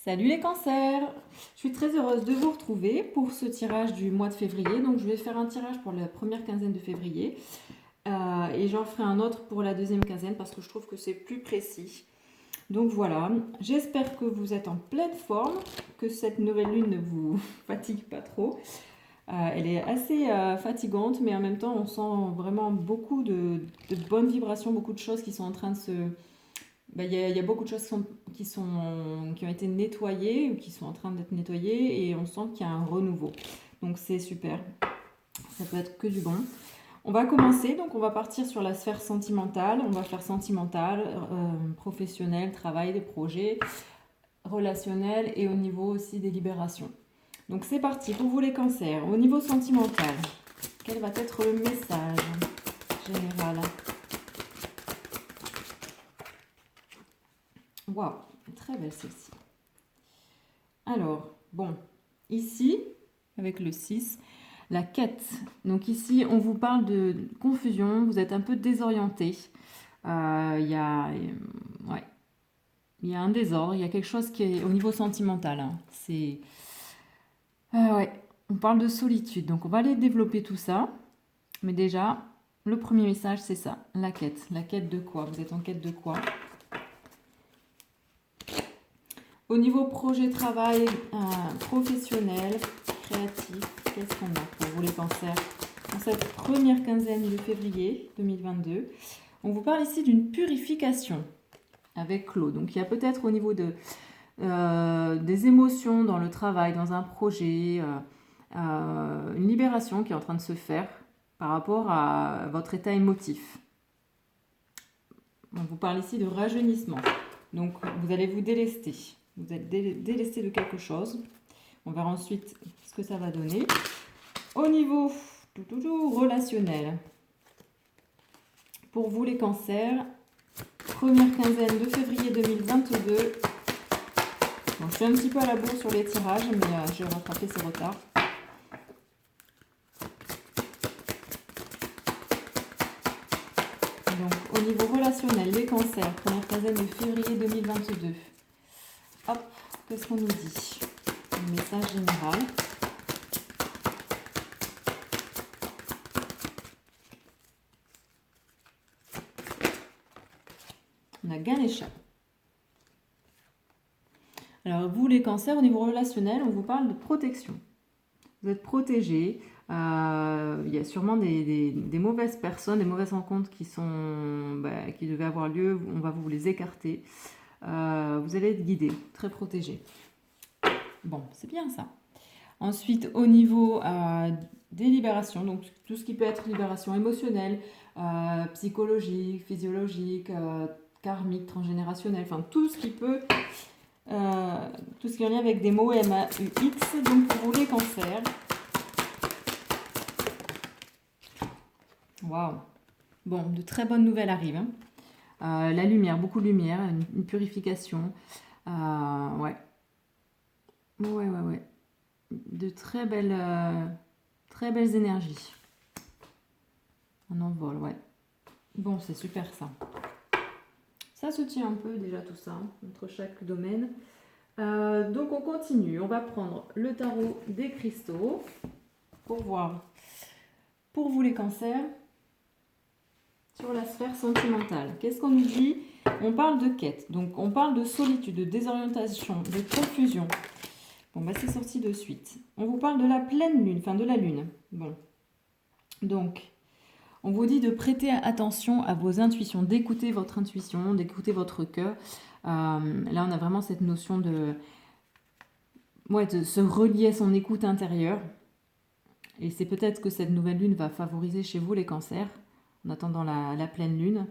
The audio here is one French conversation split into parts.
Salut les cancers! Je suis très heureuse de vous retrouver pour ce tirage du mois de février. Donc je vais faire un tirage pour la première quinzaine de février et j'en ferai un autre pour la deuxième quinzaine parce que je trouve que c'est plus précis. Donc voilà, j'espère que vous êtes en pleine forme, que cette nouvelle lune ne vous fatigue pas trop. Elle est assez fatigante, mais en même temps on sent vraiment beaucoup de bonnes vibrations, beaucoup de choses qui sont en train de se... Il y a beaucoup de choses qui ont été nettoyées ou qui sont en train d'être nettoyées et on sent qu'il y a un renouveau. Donc c'est super, ça peut être que du bon. On va commencer, donc on va partir sur la sphère sentimentale. On va faire sentimental, professionnel, travail, des projets, relationnel et au niveau aussi des libérations. Donc c'est parti pour vous les cancers. Au niveau sentimental, quel va être le message général? Waouh, très belle celle-ci. Alors, bon, ici, avec le 6, la quête. Donc ici, on vous parle de confusion, vous êtes un peu désorienté. Il y a un désordre, il y a quelque chose qui est au niveau sentimental. Hein. On parle de solitude, donc on va aller développer tout ça. Mais déjà, le premier message, c'est ça, la quête. La quête de quoi? Vous êtes en quête de quoi? Au niveau projet, travail, professionnel, créatif, qu'est-ce qu'on a pour vous les cancers? Dans cette première quinzaine de février 2022, on vous parle ici d'une purification avec Claude. Donc il y a peut-être au niveau des émotions dans le travail, dans un projet, une libération qui est en train de se faire par rapport à votre état émotif. On vous parle ici de rajeunissement. Donc vous allez vous délester. Vous êtes délesté de quelque chose. On verra ensuite ce que ça va donner. Au niveau relationnel, pour vous les cancers, première quinzaine de février 2022. Bon, je suis un petit peu à la bourre sur les tirages, mais je vais rattraper ce retard. Donc, au niveau relationnel, les cancers, première quinzaine de février 2022. Hop, qu'est-ce qu'on nous dit? Le message général. On a Ganesha. Alors, vous, les cancers, au niveau relationnel, on vous parle de protection. Vous êtes protégés. Il y a sûrement des mauvaises personnes, des mauvaises rencontres qui devaient avoir lieu. On va vous les écarter. Vous allez être guidés, très protégés. Bon, c'est bien ça. Ensuite, au niveau des libérations, donc tout ce qui peut être libération émotionnelle, psychologique, physiologique, karmique, transgénérationnelle, enfin tout ce qui peut, tout ce qui est en lien avec des mots MAUX, donc pour les cancers. Waouh! Bon, de très bonnes nouvelles arrivent. Hein. La lumière, beaucoup de lumière, une purification. Ouais. De très belles énergies. Un envol, ouais. Bon, c'est super ça. Ça se tient un peu déjà tout ça, entre chaque domaine. Donc on continue. On va prendre le tarot des cristaux pour voir, pour vous les cancers, sur la sphère sentimentale. Qu'est-ce qu'on nous dit? On parle de quête, donc on parle de solitude, de désorientation, de confusion. Bon, bah c'est sorti de suite. On vous parle de la pleine lune, enfin de la lune. Bon. Donc, on vous dit de prêter attention à vos intuitions, d'écouter votre intuition, d'écouter votre cœur. Là, on a vraiment cette notion de se relier à son écoute intérieure. Et c'est peut-être que cette nouvelle lune va favoriser chez vous les cancers, en attendant la pleine lune.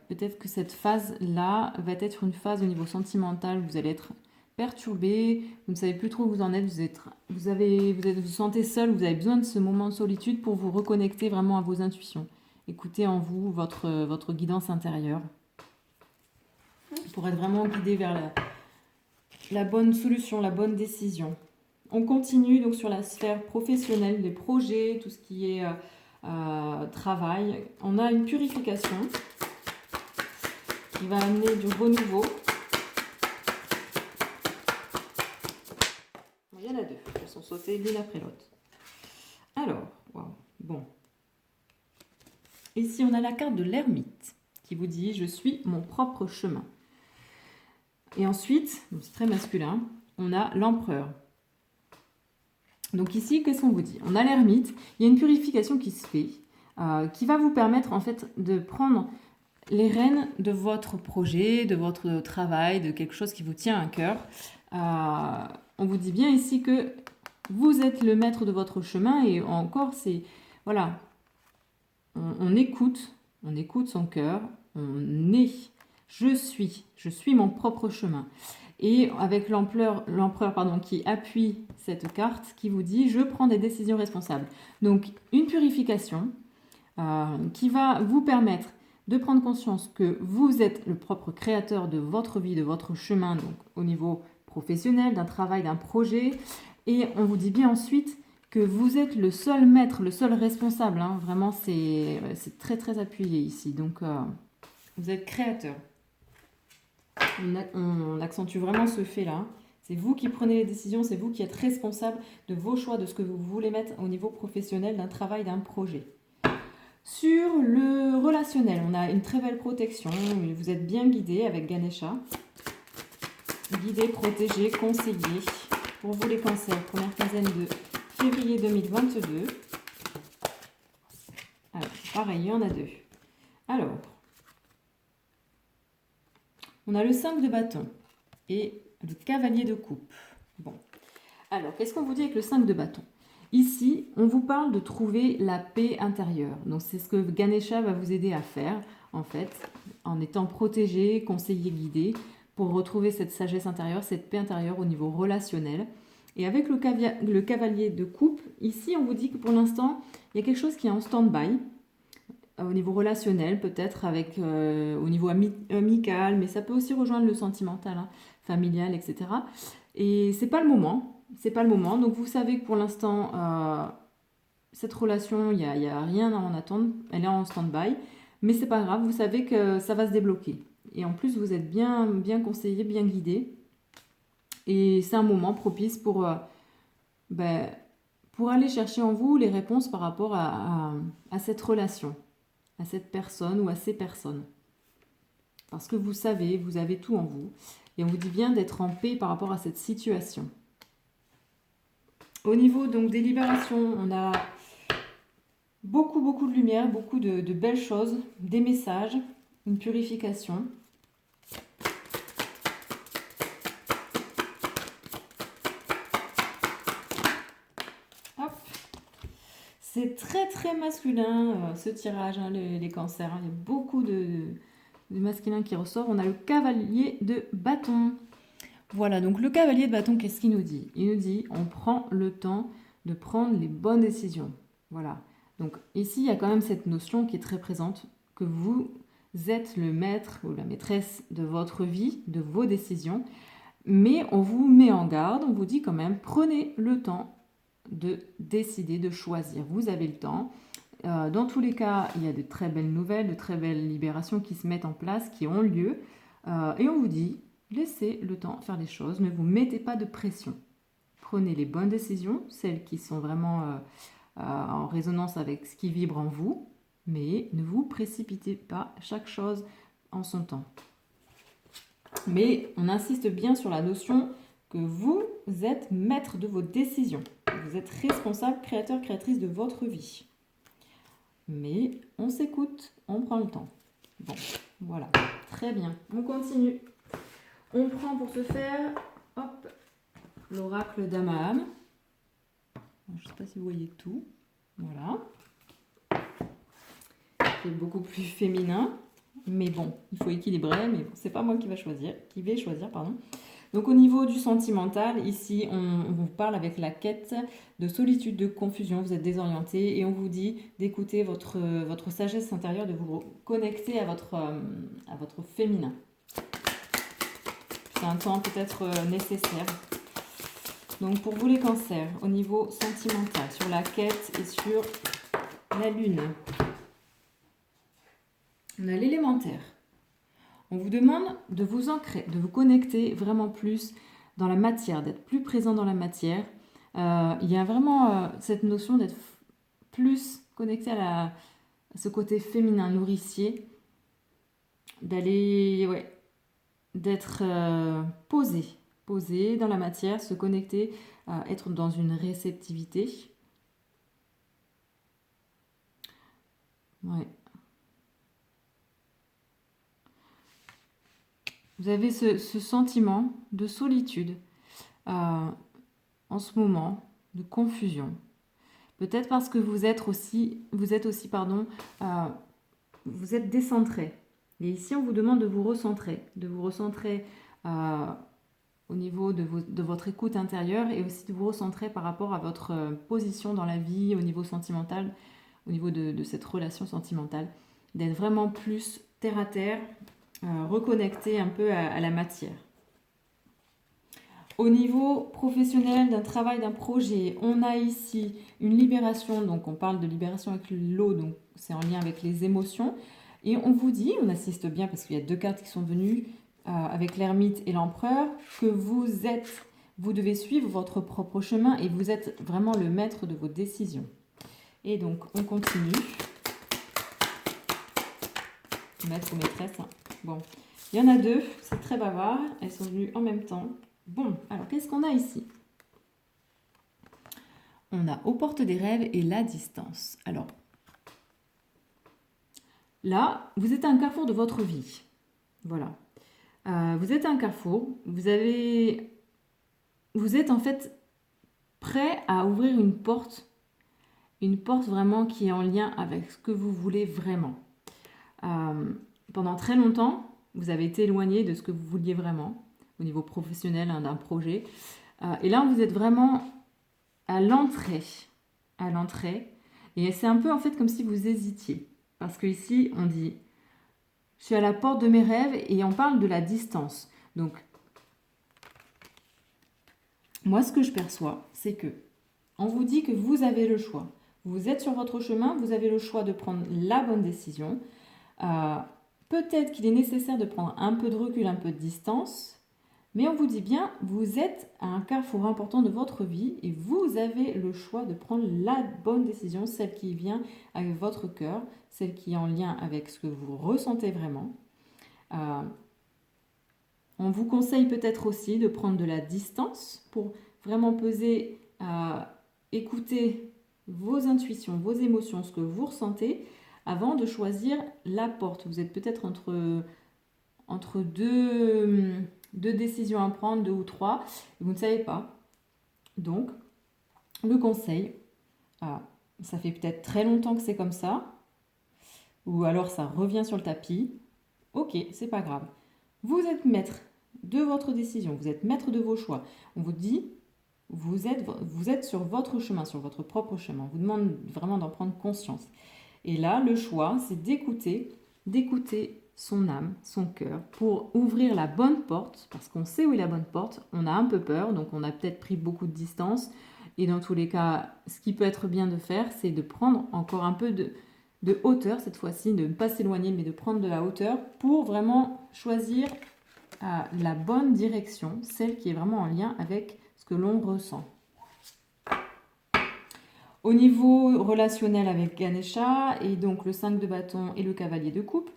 Peut-être que cette phase-là va être une phase au niveau sentimental, vous allez être perturbé, vous ne savez plus trop où vous en êtes, vous sentez seul, vous avez besoin de ce moment de solitude pour vous reconnecter vraiment à vos intuitions. Écoutez en vous votre guidance intérieure pour être vraiment guidé vers la bonne solution, la bonne décision. On continue donc sur la sphère professionnelle, des projets, tout ce qui est travail. On a une purification qui va amener du renouveau. a deux. Elles sont sautées l'une après l'autre. Alors, wow, bon. Ici, on a la carte de l'ermite qui vous dit « Je suis mon propre chemin ». Et ensuite, c'est très masculin, on a l'empereur. Donc ici, qu'est-ce qu'on vous dit? On a l'ermite, il y a une purification qui se fait, qui va vous permettre en fait de prendre les rênes de votre projet, de votre travail, de quelque chose qui vous tient à cœur. On vous dit bien ici que vous êtes le maître de votre chemin et encore, c'est... Voilà, on écoute son cœur, on est, je suis mon propre chemin. Et avec l'empereur qui appuie cette carte, qui vous dit « Je prends des décisions responsables ». Donc, une purification qui va vous permettre de prendre conscience que vous êtes le propre créateur de votre vie, de votre chemin, donc au niveau professionnel, d'un travail, d'un projet. Et on vous dit bien ensuite que vous êtes le seul maître, le seul responsable. Hein. Vraiment, c'est très très appuyé ici. Donc, vous êtes créateur. On accentue vraiment ce fait-là. C'est vous qui prenez les décisions, c'est vous qui êtes responsable de vos choix, de ce que vous voulez mettre au niveau professionnel, d'un travail, d'un projet. Sur le relationnel, on a une très belle protection. Vous êtes bien guidé avec Ganesha. Guidé, protégé, conseillé. Pour vous les cancers, première quinzaine de février 2022. Alors, pareil, il y en a deux. Alors, on a le 5 de bâton et le cavalier de coupe. Bon. Alors, qu'est-ce qu'on vous dit avec le 5 de bâton? Ici, on vous parle de trouver la paix intérieure. Donc, c'est ce que Ganesha va vous aider à faire, en fait, en étant protégé, conseillé, guidé, pour retrouver cette sagesse intérieure, cette paix intérieure au niveau relationnel. Et avec le cavalier de coupe, ici, on vous dit que pour l'instant, il y a quelque chose qui est en stand-by, au niveau relationnel, peut-être avec au niveau amical, mais ça peut aussi rejoindre le sentimental, hein, familial, etc. Et c'est pas le moment. C'est pas le moment. Donc vous savez que pour l'instant, cette relation, il y a rien à en attendre. Elle est en stand-by, mais c'est pas grave. Vous savez que ça va se débloquer. Et en plus, vous êtes bien conseillé, bien guidé. Et c'est un moment propice pour aller chercher en vous les réponses par rapport à cette relation, à cette personne ou à ces personnes. Parce que vous savez, vous avez tout en vous. Et on vous dit bien d'être en paix par rapport à cette situation. Au niveau donc des libérations, on a beaucoup de lumière, beaucoup de belles choses, des messages, une purification. Hop. C'est très masculin ce tirage, hein, les cancers. Hein. Il y a beaucoup de masculin qui ressort. On a le cavalier de bâton. Voilà, donc le cavalier de bâton, qu'est-ce qu'il nous dit? Il nous dit, on prend le temps de prendre les bonnes décisions. Voilà. Donc ici, il y a quand même cette notion qui est très présente, que vous êtes le maître ou la maîtresse de votre vie, de vos décisions. Mais on vous met en garde, on vous dit quand même, prenez le temps de décider, de choisir. Vous avez le temps. Dans tous les cas, il y a de très belles nouvelles, de très belles libérations qui se mettent en place, qui ont lieu. Et on vous dit, laissez le temps faire les choses, ne vous mettez pas de pression. Prenez les bonnes décisions, celles qui sont vraiment en résonance avec ce qui vibre en vous, mais ne vous précipitez pas, chaque chose en son temps. Mais on insiste bien sur la notion que vous êtes maître de vos décisions. Vous êtes responsable, créateur, créatrice de votre vie. Mais on s'écoute, on prend le temps. Bon, voilà, très bien. On continue. On prend pour ce faire, hop, l'oracle d'Amaam. Je ne sais pas si vous voyez tout. Voilà. C'est beaucoup plus féminin. Mais bon, il faut équilibrer. Mais c'est pas moi qui vais choisir. Donc au niveau du sentimental, ici on vous parle avec la quête de solitude, de confusion, vous êtes désorienté et on vous dit d'écouter votre sagesse intérieure, de vous connecter à votre féminin. C'est un temps peut-être nécessaire. Donc pour vous les cancers, au niveau sentimental, sur la quête et sur la lune, on a l'élémentaire. On vous demande de vous ancrer, de vous connecter vraiment plus dans la matière, d'être plus présent dans la matière, Il y a vraiment cette notion d'être plus connecté à ce côté féminin, nourricier, d'aller, ouais, d'être posé dans la matière, se connecter, être dans une réceptivité. Ouais. Vous avez ce sentiment de solitude en ce moment, de confusion. Peut-être parce que vous êtes aussi, vous êtes décentré. Et ici, on vous demande de vous recentrer au niveau de votre écoute intérieure et aussi de vous recentrer par rapport à votre position dans la vie, au niveau sentimental, au niveau de cette relation sentimentale, d'être vraiment plus terre à terre, reconnecté un peu à la matière. Au niveau professionnel, d'un travail, d'un projet, on a ici une libération, donc on parle de libération avec l'eau, donc c'est en lien avec les émotions. Et on vous dit, on assiste bien parce qu'il y a deux cartes qui sont venues avec l'ermite et l'empereur, que vous devez suivre votre propre chemin et vous êtes vraiment le maître de vos décisions. Et donc on continue. Maître ou maîtresse. Bon, il y en a deux, c'est très bavard, elles sont venues en même temps. Bon, alors qu'est-ce qu'on a ici? On a aux portes des rêves et la distance. Alors, là, vous êtes à un carrefour de votre vie. Voilà. Vous êtes à un carrefour, vous êtes en fait prêt à ouvrir une porte vraiment qui est en lien avec ce que vous voulez vraiment. Pendant très longtemps, vous avez été éloigné de ce que vous vouliez vraiment, au niveau professionnel d'un projet. Et là, vous êtes vraiment à l'entrée. Et c'est un peu en fait comme si vous hésitiez. Parce qu'ici, on dit, je suis à la porte de mes rêves et on parle de la distance. Donc, moi, ce que je perçois, c'est que on vous dit que vous avez le choix. Vous êtes sur votre chemin, vous avez le choix de prendre la bonne décision. Peut-être qu'il est nécessaire de prendre un peu de recul, un peu de distance, mais on vous dit bien, vous êtes à un carrefour important de votre vie et vous avez le choix de prendre la bonne décision, celle qui vient avec votre cœur, celle qui est en lien avec ce que vous ressentez vraiment. On vous conseille peut-être aussi de prendre de la distance pour vraiment peser, écouter vos intuitions, vos émotions, ce que vous ressentez, avant de choisir la porte. Vous êtes peut-être entre deux décisions à prendre, 2 ou 3, et vous ne savez pas. Donc, le conseil, ça fait peut-être très longtemps que c'est comme ça, ou alors ça revient sur le tapis. Ok, c'est pas grave. Vous êtes maître de votre décision, vous êtes maître de vos choix. On vous dit, vous êtes sur votre chemin, sur votre propre chemin. On vous demande vraiment d'en prendre conscience. Et là, le choix, c'est d'écouter son âme, son cœur, pour ouvrir la bonne porte, parce qu'on sait où est la bonne porte, on a un peu peur, donc on a peut-être pris beaucoup de distance, et dans tous les cas, ce qui peut être bien de faire, c'est de prendre encore un peu de hauteur, cette fois-ci, de ne pas s'éloigner, mais de prendre de la hauteur, pour vraiment choisir la bonne direction, celle qui est vraiment en lien avec ce que l'on ressent. Au niveau relationnel avec Ganesha, et donc le 5 de bâton et le cavalier de coupe,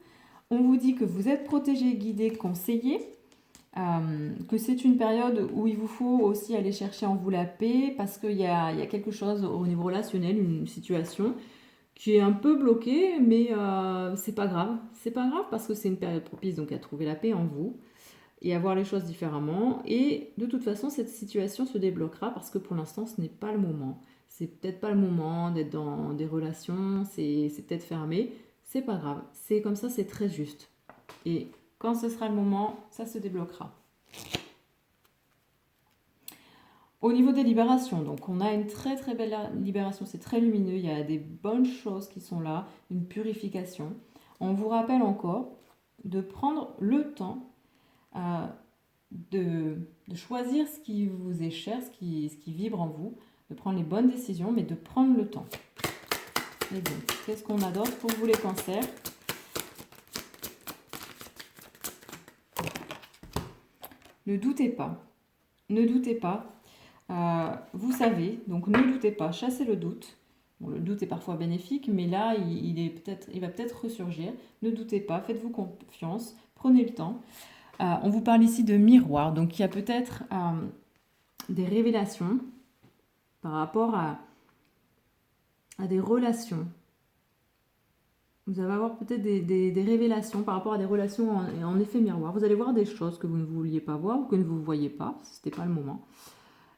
on vous dit que vous êtes protégé, guidé, conseillé, que c'est une période où il vous faut aussi aller chercher en vous la paix, parce qu'il y a quelque chose au niveau relationnel, une situation qui est un peu bloquée, mais c'est pas grave. C'est pas grave parce que c'est une période propice donc à trouver la paix en vous et à voir les choses différemment. Et de toute façon, cette situation se débloquera parce que pour l'instant, ce n'est pas le moment. C'est peut-être pas le moment d'être dans des relations, c'est peut-être fermé. C'est pas grave. C'est comme ça, c'est très juste. Et quand ce sera le moment, ça se débloquera. Au niveau des libérations, donc on a une très très belle libération, c'est très lumineux, il y a des bonnes choses qui sont là, une purification. On vous rappelle encore de prendre le temps de choisir ce qui vous est cher, ce qui vibre en vous, de prendre les bonnes décisions, mais de prendre le temps. Et donc, qu'est-ce qu'on a d'autre pour vous les cancers? Ne doutez pas. Ne doutez pas. Vous savez, donc ne doutez pas, chassez le doute. Bon, le doute est parfois bénéfique, mais là, il va peut-être ressurgir. Ne doutez pas, faites-vous confiance, prenez le temps. On vous parle ici de miroir, donc il y a peut-être des révélations par rapport à des relations. Vous allez avoir peut-être des révélations par rapport à des relations en effet miroir. Vous allez voir des choses que vous ne vouliez pas voir ou que vous ne voyez pas, ce n'était pas le moment.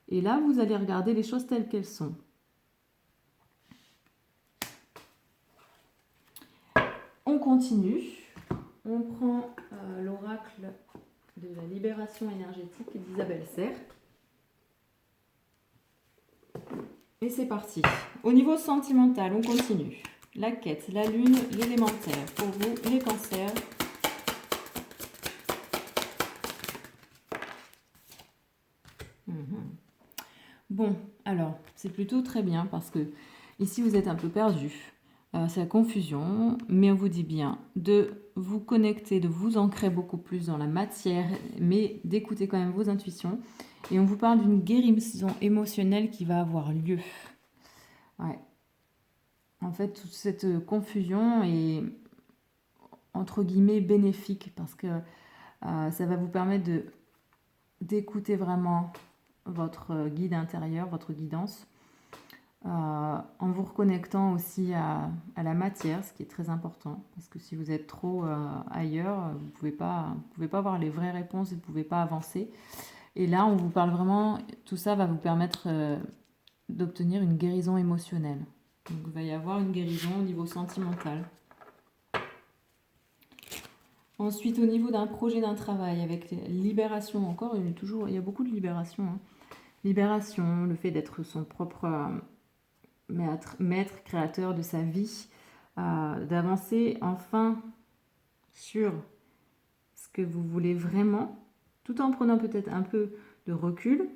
Et là, vous allez regarder les choses telles qu'elles sont. On continue. On prend l'oracle de la libération énergétique d'Isabelle Serre. Et c'est parti. Au niveau sentimental, on continue. La quête, la lune, l'élémentaire. Pour vous, les cancers. Bon, alors, c'est plutôt très bien parce que ici, vous êtes un peu perdu. C'est la confusion, mais on vous dit bien de vous connecter, de vous ancrer beaucoup plus dans la matière, mais d'écouter quand même vos intuitions. Et on vous parle d'une guérison émotionnelle qui va avoir lieu. Ouais. En fait, toute cette confusion est entre guillemets bénéfique parce que ça va vous permettre d'écouter vraiment votre guide intérieur, votre guidance, en vous reconnectant aussi à la matière, ce qui est très important, parce que si vous êtes trop ailleurs, vous pouvez pas avoir les vraies réponses, vous ne pouvez pas avancer. Et là, on vous parle vraiment, tout ça va vous permettre d'obtenir une guérison émotionnelle. Donc, il va y avoir une guérison au niveau sentimental. Ensuite, au niveau d'un projet, d'un travail, avec libération encore, il y a beaucoup de libération. Hein. Libération, le fait d'être son propre maître, créateur de sa vie, d'avancer enfin sur ce que vous voulez vraiment, tout en prenant peut-être un peu de recul,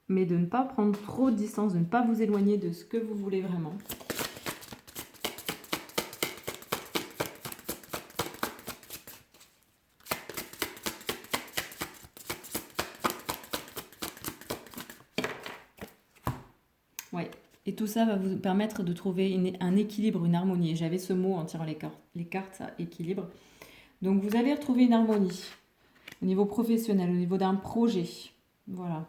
mais de ne pas prendre trop de distance, de ne pas vous éloigner de ce que vous voulez vraiment. Ouais. Et tout ça va vous permettre de trouver un équilibre, une harmonie. J'avais ce mot en tirant les cartes, ça, équilibre. Donc vous allez retrouver une harmonie au niveau professionnel, au niveau d'un projet. Voilà.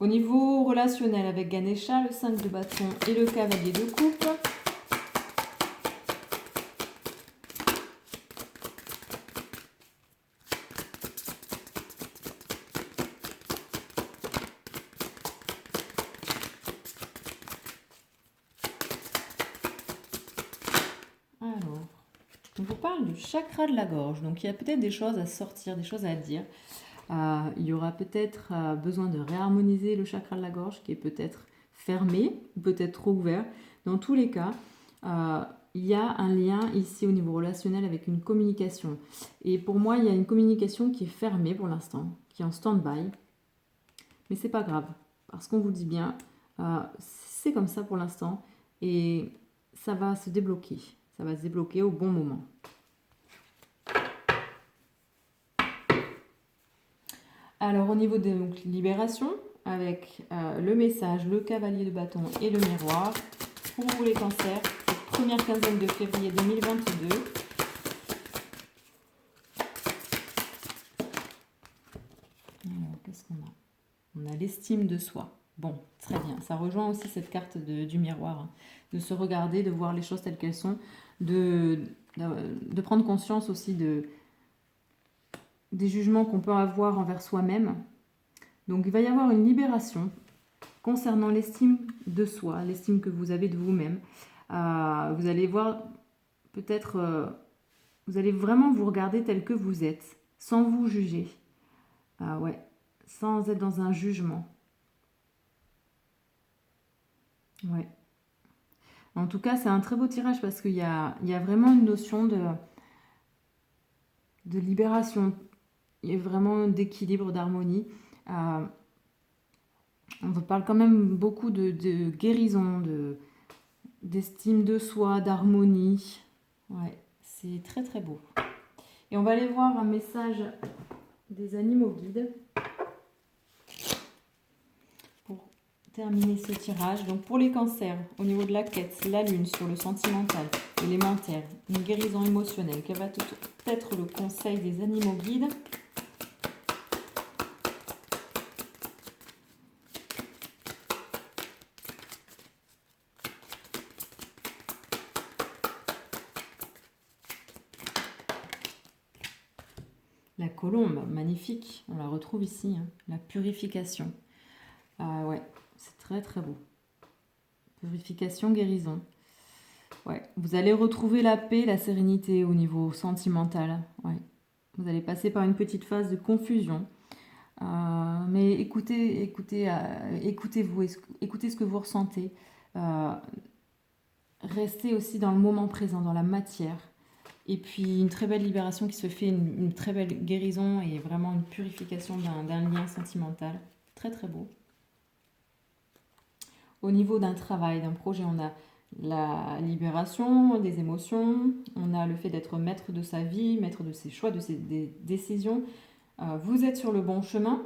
Au niveau relationnel avec Ganesha, le 5 de bâton et le cavalier de coupe. Alors, on vous parle du chakra de la gorge. Donc il y a peut-être des choses à sortir, des choses à dire. Il y aura peut-être besoin de réharmoniser le chakra de la gorge qui est peut-être fermé ou peut-être trop ouvert. Dans tous les cas, il y a un lien ici au niveau relationnel avec une communication. Et pour moi, il y a une communication qui est fermée pour l'instant, qui est en stand-by. Mais c'est pas grave, parce qu'on vous dit bien, c'est comme ça pour l'instant et ça va se débloquer. Ça va se débloquer au bon moment. Alors au niveau de libération, avec le message, le cavalier de bâton et le miroir, pour vous les cancers, cette première quinzaine de février 2022. Alors qu'est-ce qu'on a? On a l'estime de soi. Bon, très bien. Ça rejoint aussi cette carte du miroir, hein, de se regarder, de voir les choses telles qu'elles sont, de prendre conscience aussi des jugements qu'on peut avoir envers soi-même. Donc il va y avoir une libération concernant l'estime de soi, l'estime que vous avez de vous-même. Vous allez voir peut-être, vous allez vraiment vous regarder tel que vous êtes, sans vous juger. Ouais, sans être dans un jugement. Ouais. En tout cas, c'est un très beau tirage parce qu'il y a vraiment une notion de libération. Il y a vraiment d'équilibre, d'harmonie. On parle quand même beaucoup de guérison, d'estime de soi, d'harmonie. Ouais, c'est très très beau. Et on va aller voir un message des animaux guides. terminer ce tirage. Donc pour les cancers, au niveau de la quête, la lune sur le sentimental, élémentaire, une guérison émotionnelle, quel va être le conseil des animaux guides? La colombe, magnifique, on la retrouve ici, hein. La purification. Ah ouais, c'est très très beau. Purification, guérison. Ouais, vous allez retrouver la paix, la sérénité au niveau sentimental. Ouais. Vous allez passer par une petite phase de confusion. Mais écoutez-vous, écoutez ce que vous ressentez. Restez aussi dans le moment présent, dans la matière. Et puis une très belle libération qui se fait, une très belle guérison et vraiment une purification d'un lien sentimental. Très très beau. Au niveau d'un travail, d'un projet, on a la libération des émotions, on a le fait d'être maître de sa vie, maître de ses choix, de ses décisions. Vous êtes sur le bon chemin,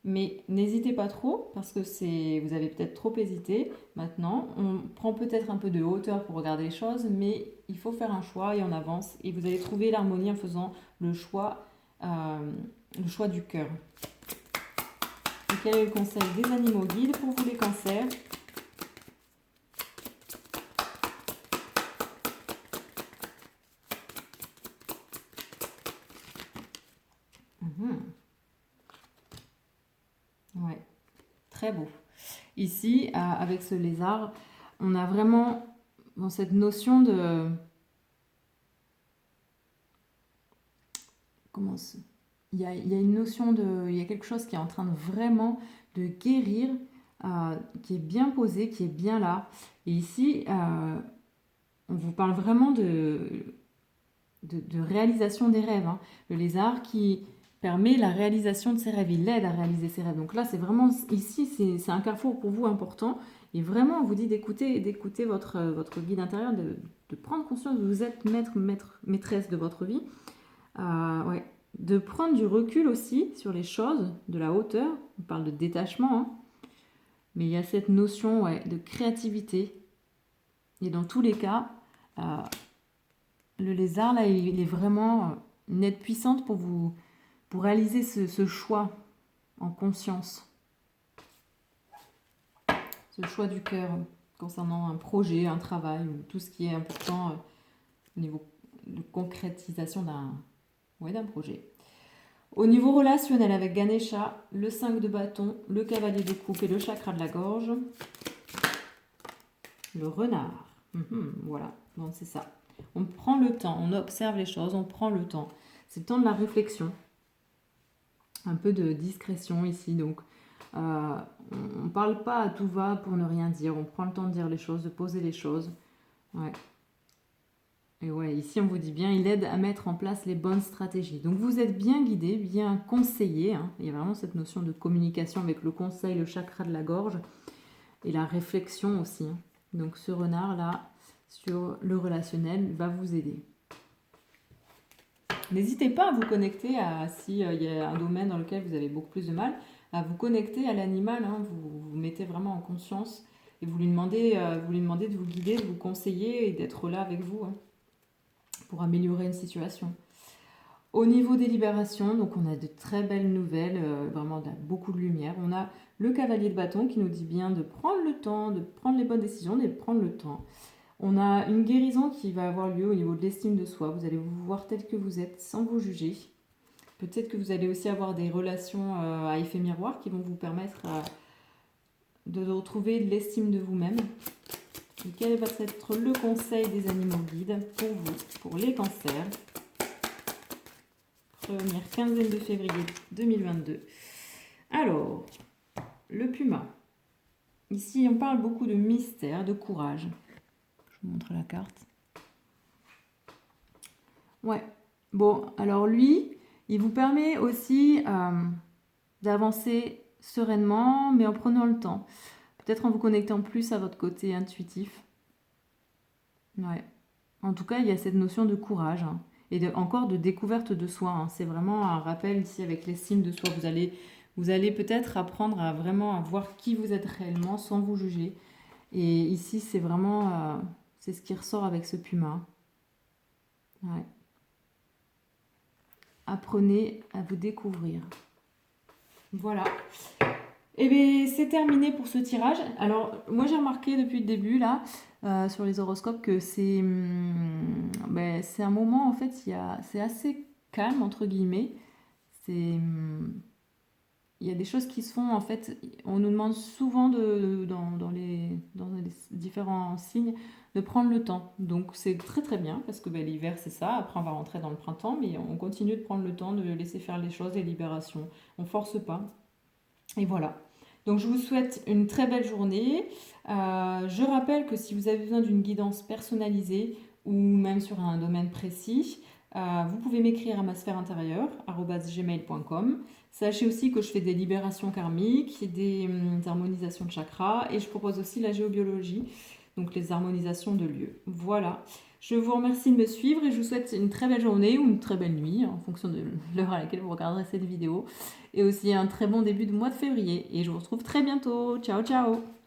mais n'hésitez pas trop parce que vous avez peut-être trop hésité. Maintenant, on prend peut-être un peu de hauteur pour regarder les choses, mais il faut faire un choix et on avance. Et vous allez trouver l'harmonie en faisant le choix du cœur. Et quel est le conseil des animaux guides pour vous les cancers? Ouais, très beau. Ici, avec ce lézard, on a vraiment cette notion de... il y a une notion de... Il y a quelque chose qui est en train de vraiment de guérir, qui est bien posé, qui est bien là. Et ici, on vous parle vraiment de réalisation des rêves, hein. Le lézard qui permet la réalisation de ses rêves, il l'aide à réaliser ses rêves. Donc là, c'est vraiment, ici, c'est un carrefour pour vous important. Et vraiment, on vous dit d'écouter votre guide intérieur, de prendre conscience que vous êtes maîtresse de votre vie. Ouais. De prendre du recul aussi sur les choses, de la hauteur. On parle de détachement, hein. Mais il y a cette notion, ouais, de créativité. Et dans tous les cas, le lézard, là, il est vraiment une aide puissante pour réaliser ce choix en conscience. Ce choix du cœur concernant un projet, un travail, ou tout ce qui est important au niveau de concrétisation d'un projet. Au niveau relationnel avec Ganesha, le 5 de bâton, le cavalier de coupe et le chakra de la gorge. Le renard. Voilà, donc c'est ça. On prend le temps, on observe les choses, on prend le temps. C'est le temps de la réflexion. Un peu de discrétion ici. Donc, on ne parle pas à tout va pour ne rien dire. On prend le temps de dire les choses, de poser les choses. Ouais. Et ouais, ici on vous dit bien, il aide à mettre en place les bonnes stratégies. Donc vous êtes bien guidé, bien conseillé, hein. Il y a vraiment cette notion de communication avec le conseil, le chakra de la gorge et la réflexion aussi, hein. Donc ce renard-là, sur le relationnel, va vous aider. N'hésitez pas à vous connecter s'il y a un domaine dans lequel vous avez beaucoup plus de mal, à vous connecter à l'animal, hein. Vous mettez vraiment en conscience et vous lui demandez de vous guider, de vous conseiller et d'être là avec vous, hein, pour améliorer une situation. Au niveau des libérations, donc on a de très belles nouvelles, vraiment beaucoup de lumière. On a le cavalier de bâton qui nous dit bien de prendre le temps, de prendre les bonnes décisions, de prendre le temps. On a une guérison qui va avoir lieu au niveau de l'estime de soi. Vous allez vous voir tel que vous êtes sans vous juger. Peut-être que vous allez aussi avoir des relations à effet miroir qui vont vous permettre de retrouver l'estime de vous-même. Et quel va être le conseil des animaux guides pour vous, pour les cancers? Première quinzaine de février 2022. Alors, le puma. Ici, on parle beaucoup de mystère, de courage. Je vous montre la carte. Ouais. Bon, alors lui, il vous permet aussi d'avancer sereinement, mais en prenant le temps. Peut-être en vous connectant plus à votre côté intuitif. Ouais. En tout cas, il y a cette notion de courage, hein, et encore de découverte de soi, hein. C'est vraiment un rappel ici avec l'estime de soi. Vous allez Vous allez peut-être apprendre à vraiment à voir qui vous êtes réellement sans vous juger. Et ici, c'est vraiment, c'est ce qui ressort avec ce puma. Ouais. Apprenez à vous découvrir. Voilà. Et bien, c'est terminé pour ce tirage. Alors, moi, j'ai remarqué depuis le début, là, sur les horoscopes, que c'est un moment, en fait, c'est assez calme, entre guillemets. Il y a des choses qui se font, en fait, on nous demande souvent dans les différents signes de prendre le temps. Donc c'est très très bien parce que l'hiver c'est ça, après on va rentrer dans le printemps, mais on continue de prendre le temps de laisser faire les choses, les libérations. On force pas. Et voilà. Donc je vous souhaite une très belle journée. Je rappelle que si vous avez besoin d'une guidance personnalisée ou même sur un domaine précis, vous pouvez m'écrire à ma sphère intérieure, @gmail.com. Sachez aussi que je fais des libérations karmiques, des harmonisations de chakras et je propose aussi la géobiologie, donc les harmonisations de lieux. Voilà. Je vous remercie de me suivre et je vous souhaite une très belle journée ou une très belle nuit en fonction de l'heure à laquelle vous regarderez cette vidéo. Et aussi un très bon début de mois de février. Et je vous retrouve très bientôt. Ciao, ciao!